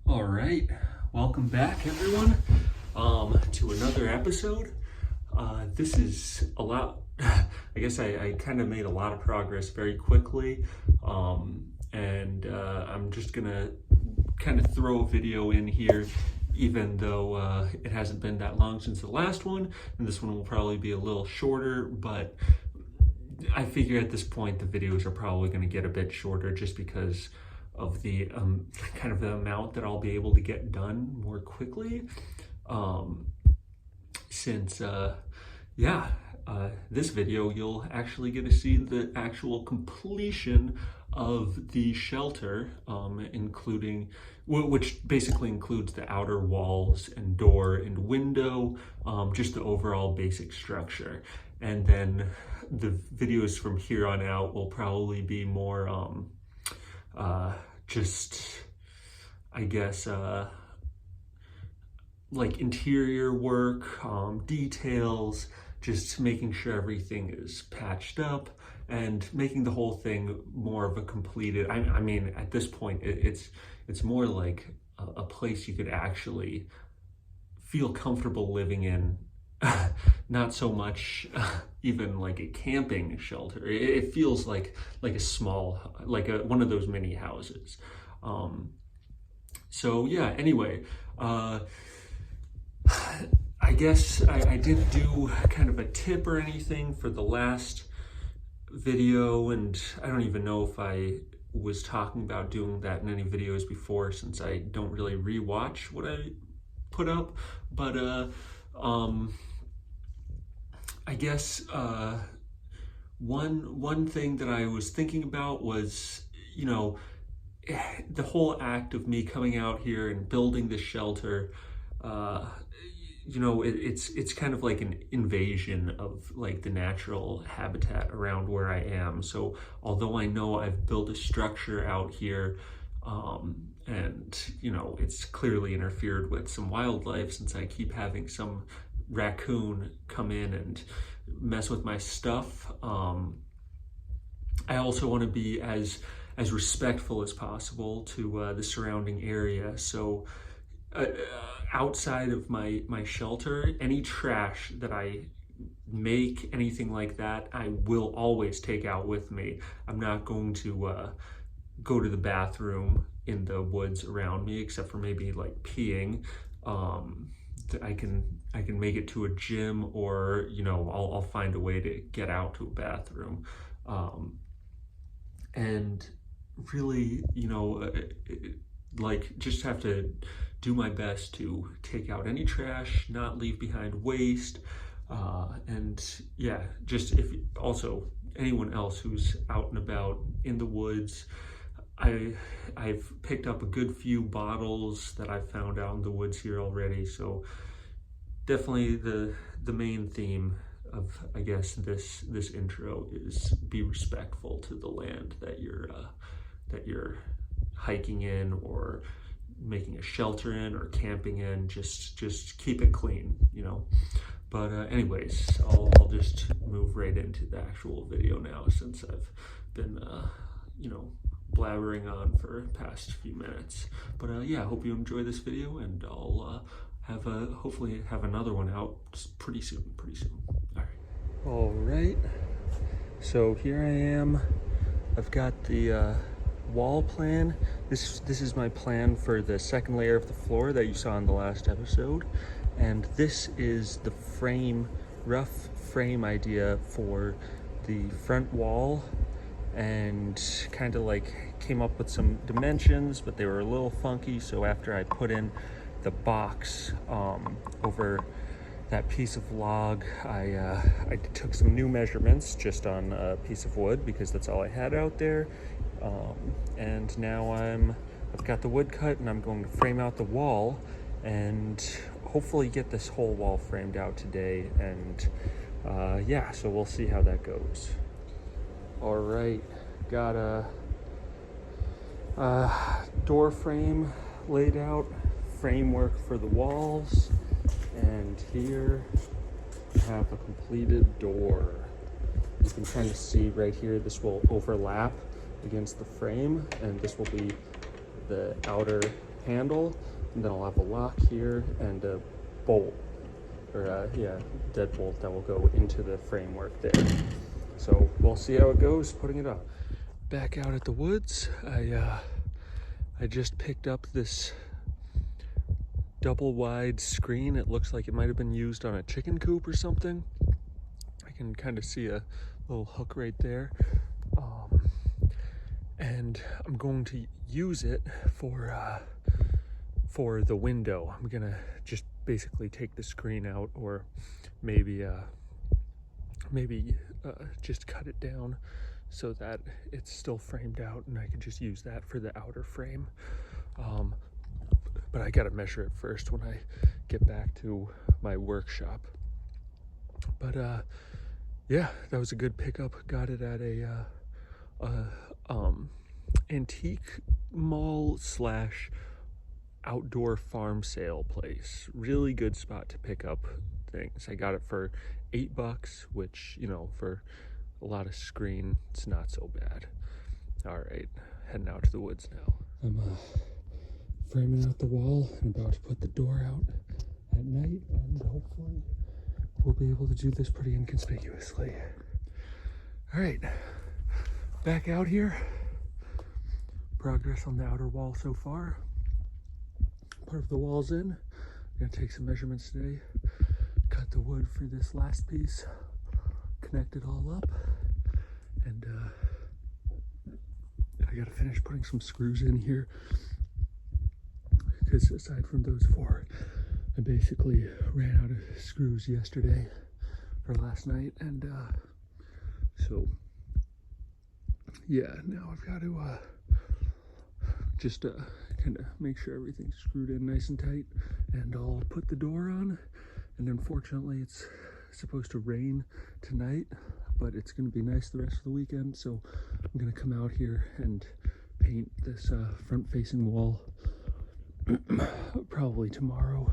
All right, welcome back everyone to another episode. This is a lot, I guess I kind of made a lot of progress very quickly, and I'm just gonna kind of throw a video in here, even though it hasn't been that long since the last one, and this one will probably be a little shorter, but I figure at this point the videos are probably going to get a bit shorter just because of the kind of the amount that I'll be able to get done more quickly, since this video you'll actually get to see the actual completion of the shelter, including which basically includes the outer walls and door and window, just the overall basic structure. And then the videos from here on out will probably be more just, I guess, like interior work, details, just making sure everything is patched up and making the whole thing more of a completed, I mean, at this point, it's more like a place you could actually feel comfortable living in. Not so much even like a camping shelter. It feels like a small, like one of those mini houses. So yeah, anyway, I guess I didn't do kind of a tip or anything for the last video, and I don't even know if I was talking about doing that in any videos before, since I don't really rewatch what I put up, but I guess one thing that I was thinking about was, you know, the whole act of me coming out here and building this shelter, you know, it's kind of like an invasion of like the natural habitat around where I am. So although I know I've built a structure out here, and you know, it's clearly interfered with some wildlife, since I keep having some raccoon come in and mess with my stuff. I also want to be as respectful as possible to the surrounding area. So outside of my shelter, any trash that I make, anything like that, I will always take out with me. I'm not going to go to the bathroom in the woods around me, except for maybe like peeing. I can make it to a gym, or you know, I'll find a way to get out to a bathroom, and really, you know, like just have to do my best to take out any trash, not leave behind waste, and yeah, just if also anyone else who's out and about in the woods. I've picked up a good few bottles that I've found out in the woods here already, so definitely the main theme of, I guess, this intro is be respectful to the land that you're hiking in, or making a shelter in, or camping in. Just keep it clean, you know. But anyways, I'll just move right into the actual video now, since I've been you know, blabbering on for the past few minutes. But yeah, I hope you enjoy this video, and I'll hopefully have another one out pretty soon. All right, so here I am. I've got the wall plan. This is my plan for the second layer of the floor that you saw in the last episode, and this is the rough frame idea for the front wall, and kind of like came up with some dimensions, but they were a little funky. So after I put in the box over that piece of log, I took some new measurements just on a piece of wood, because that's all I had out there, and now I've got the wood cut, and I'm going to frame out the wall and hopefully get this whole wall framed out today. And yeah, so we'll see how that goes. All right, got a door frame laid out, framework for the walls, and here we have a completed door. You can kind of see right here, this will overlap against the frame, and this will be the outer handle, and then I'll have a lock here and a bolt, or deadbolt that will go into the framework there. So we'll see how it goes putting it up. Back out at the woods, I just picked up this double wide screen. It looks like it might have been used on a chicken coop or something. I can kind of see a little hook right there. And I'm going to use it for the window. I'm gonna just basically take the screen out, or maybe just cut it down so that it's still framed out, and I can just use that for the outer frame. But I gotta measure it first when I get back to my workshop. But yeah, that was a good pickup. Got it at a antique mall slash outdoor farm sale place. Really good spot to pick up things. I got it for $8, which, you know, for a lot of screen, it's not so bad. All right, heading out to the woods now. I'm framing out the wall and about to put the door out at night, and hopefully we'll be able to do this pretty inconspicuously. All right, back out here. Progress on the outer wall so far. Part of the wall's in. I'm gonna take some measurements today. Cut the wood for this last piece. Connect it all up. And I gotta finish putting some screws in here, because aside from those 4, I basically ran out of screws yesterday or last night, and so yeah, now I've got to just kind of make sure everything's screwed in nice and tight, and I'll put the door on. And unfortunately it's supposed to rain tonight, but it's going to be nice the rest of the weekend, so I'm going to come out here and paint this front facing wall probably tomorrow,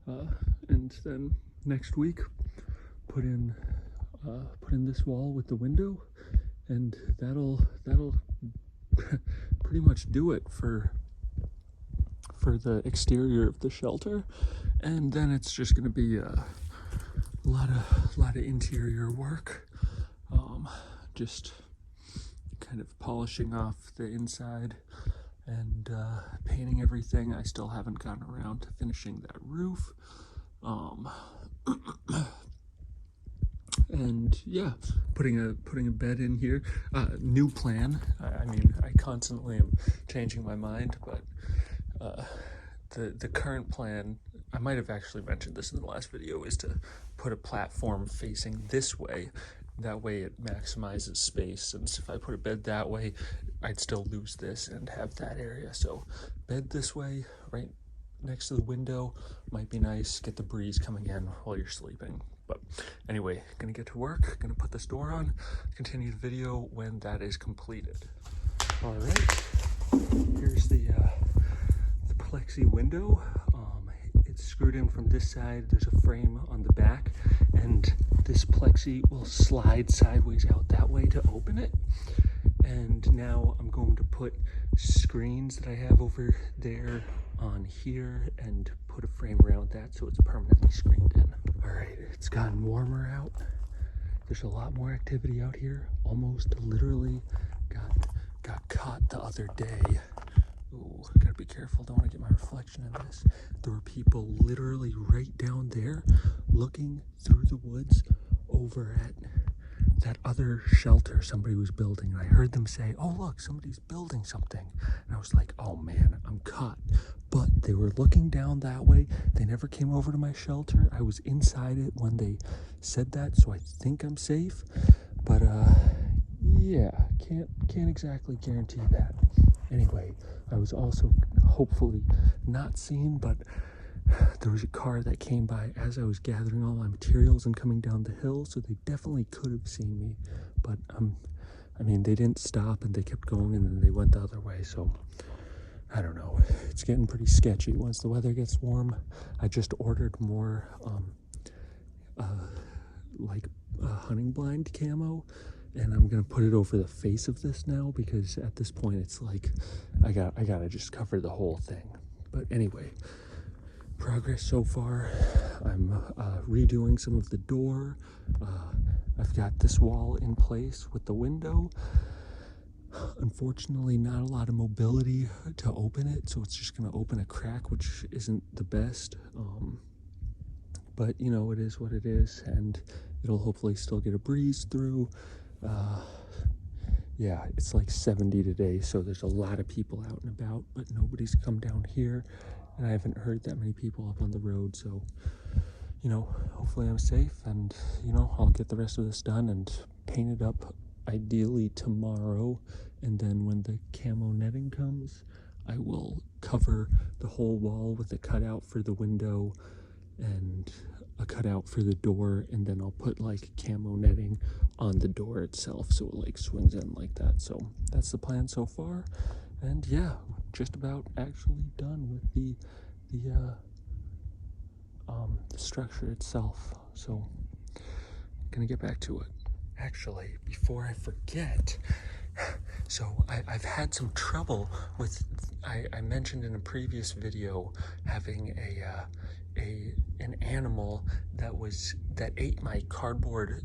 and then next week put in this wall with the window, and that'll pretty much do it for the exterior of the shelter. And then it's just going to be a lot of interior work, just kind of polishing off the inside and painting everything. I still haven't gotten around to finishing that roof, and yeah, putting a bed in here. New plan. I mean, I constantly am changing my mind, but the current plan, I might have actually mentioned this in the last video, is to put a platform facing this way. That way it maximizes space, since if I put a bed that way, I'd still lose this and have that area. So bed this way, right next to the window, might be nice. Get the breeze coming in while you're sleeping. But anyway, gonna get to work, gonna put this door on, continue the video when that is completed. All right, here's the plexi window. It's screwed in from this side. There's a frame on the back, and this plexi will slide sideways out that way to open it. And now I'm going to put screens that I have over there on here and put a frame around that so it's permanently screened in. All right, it's gotten warmer out. There's a lot more activity out here. Almost literally got caught the other day. Ooh, gotta be careful, don't want to get my reflection in this. There were people literally right down there looking through the woods over at that other shelter somebody was building. And I heard them say, "Oh look, somebody's building something." And I was like, oh man, I'm caught. But they were looking down that way. They never came over to my shelter. I was inside it when they said that, so I think I'm safe. But yeah, can't exactly guarantee that. Anyway, I was also hopefully not seen, but there was a car that came by as I was gathering all my materials and coming down the hill, so they definitely could have seen me. But I mean, they didn't stop and they kept going, and then they went the other way, so I don't know. It's getting pretty sketchy once the weather gets warm. I just ordered more hunting blind camo, and I'm gonna put it over the face of this now because at this point it's like I gotta just cover the whole thing. But anyway, progress so far. I'm redoing some of the door. I've got this wall in place with the window. Unfortunately, not a lot of mobility to open it, so it's just going to open a crack, which isn't the best. But, you know, it is what it is, and it'll hopefully still get a breeze through. Yeah, it's like 70 today, so there's a lot of people out and about, but nobody's come down here, and I haven't heard that many people up on the road, so, you know, hopefully I'm safe, and, you know, I'll get the rest of this done and paint it up ideally tomorrow, and then when the camo netting comes, I will cover the whole wall with a cutout for the window and a cutout for the door, and then I'll put like camo netting on the door itself so it like swings in like that. So that's the plan so far, and yeah, just about actually done with the structure itself. So gonna get back to it. Actually, before I forget, so I've had some trouble with, I mentioned in a previous video having an animal that ate my cardboard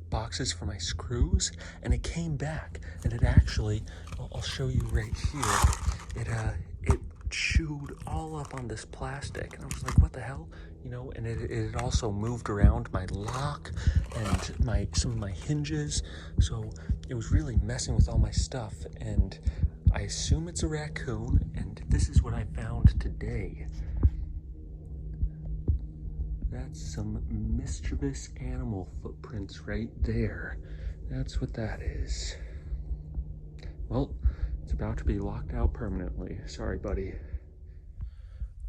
boxes for my screws, and it came back, and it actually, I'll show you right here, it chewed all up on this plastic, and I was like, what the hell, you know? And it also moved around my lock and some of my hinges, so it was really messing with all my stuff, and I assume it's a raccoon, and this is what I found today. That's some mischievous animal footprints right there. That's what that is. Well, it's about to be locked out permanently. Sorry, buddy.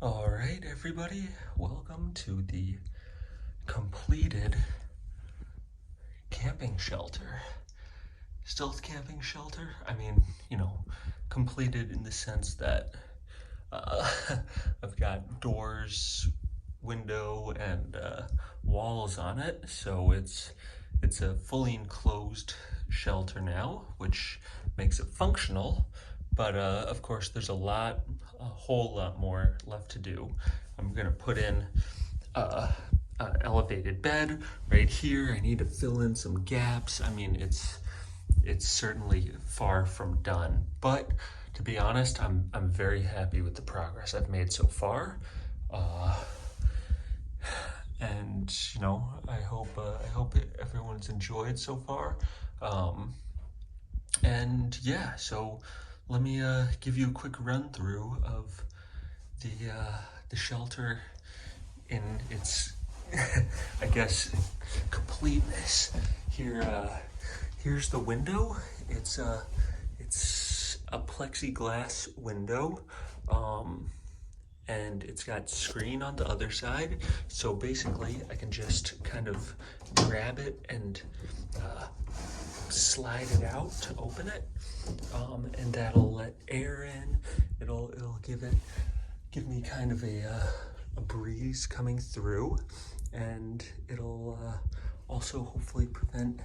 All right, everybody. Welcome to the completed camping shelter. Stealth camping shelter. I mean, you know, completed in the sense that I've got doors, window, and walls on it, so it's a fully enclosed shelter now, which makes it functional, but of course there's a whole lot more left to do. I'm gonna put in an elevated bed right here. I need to fill in some gaps. I mean, it's certainly far from done, but to be honest, I'm very happy with the progress I've made so far. And you know, I hope everyone's enjoyed so far. And yeah, so let me give you a quick run through of the shelter in its I guess completeness. Here's the window. It's a plexiglass window. And it's got screen on the other side, so basically I can just kind of grab it and slide it out to open it, and that'll let air in. It'll give me kind of a breeze coming through, and it'll also hopefully prevent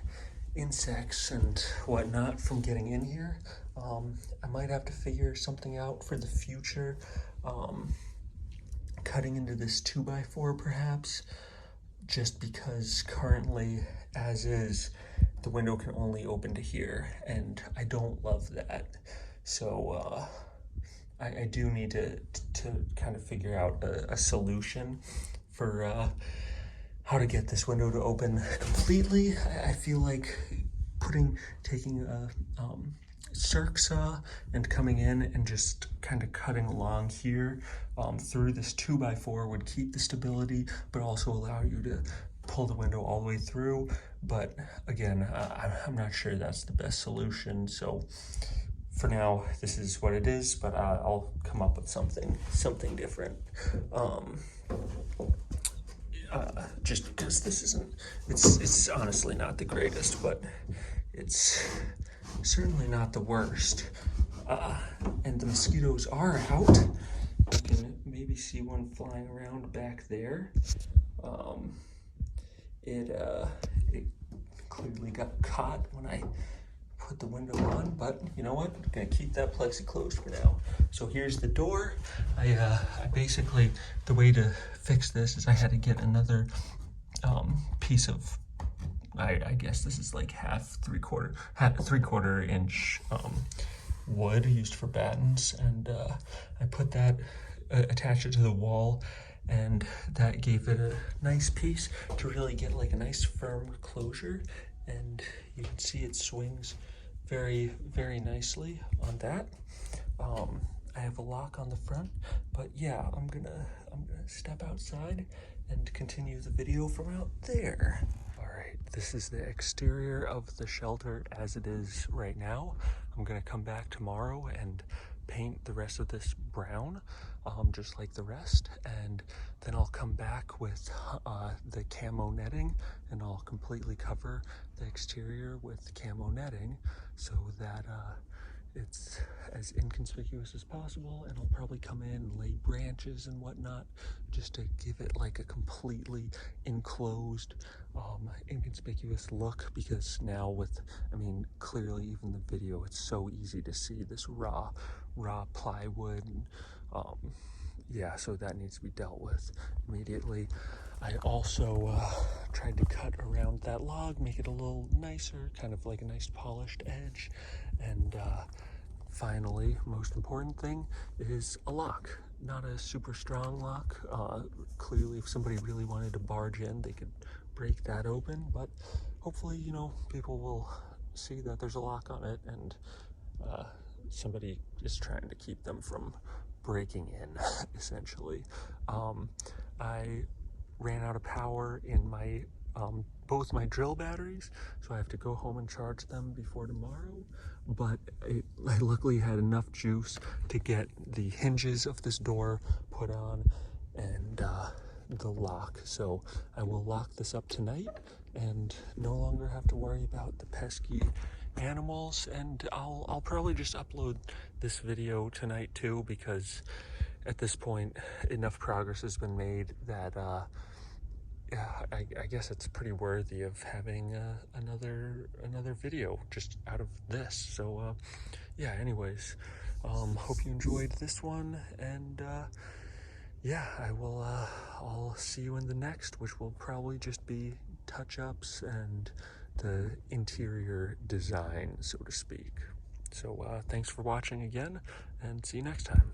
insects and whatnot from getting in here. I might have to figure something out for the future. Cutting into this 2x4 perhaps, just because currently, as is, the window can only open to here, and I don't love that. So I do need to kind of figure out a solution for how to get this window to open completely. I feel like taking a circ saw and coming in and just kind of cutting along here through this 2x4 would keep the stability, but also allow you to pull the window all the way through. But again, I'm not sure that's the best solution. So for now, this is what it is, but I'll come up with something different. Just because this isn't, it's honestly not the greatest, but it's certainly not the worst. And the mosquitoes are out. You can maybe see one flying around back there. It clearly got caught when I put the window on, but you know what? I'm gonna keep that plexi closed for now. So here's the door. I basically, the way to fix this is I had to get another piece of, I guess this is like three-quarter inch wood used for battens, and I put that, attached it to the wall, and that gave it a nice piece to really get like a nice firm closure. And you can see it swings very, very nicely on that. I have a lock on the front, but yeah, I'm gonna step outside and continue the video from out there. All right, this is the exterior of the shelter as it is right now. I'm gonna come back tomorrow and paint the rest of this brown, just like the rest, and then I'll come back with the camo netting, and I'll completely cover the exterior with camo netting so that it's as inconspicuous as possible. And I'll probably come in and lay branches and whatnot just to give it like a completely enclosed, inconspicuous look, because now with, I mean, clearly even the video, it's so easy to see this raw plywood, and yeah, so that needs to be dealt with immediately. I also tried to cut around that log, make it a little nicer, kind of like a nice polished edge. And finally, most important thing is a lock. Not a super strong lock. Clearly, if somebody really wanted to barge in, they could break that open, but hopefully, you know, people will see that there's a lock on it, and somebody is trying to keep them from breaking in, essentially. I ran out of power in my both my drill batteries, so I have to go home and charge them before tomorrow, but I luckily had enough juice to get the hinges of this door put on and the lock, so I will lock this up tonight and no longer have to worry about the pesky animals. And I'll probably just upload this video tonight too, because at this point enough progress has been made that I guess it's pretty worthy of having another video just out of this. So yeah, anyways, hope you enjoyed this one, and yeah, I'll see you in the next, which will probably just be touch-ups and the interior design, so to speak. So thanks for watching again, and see you next time.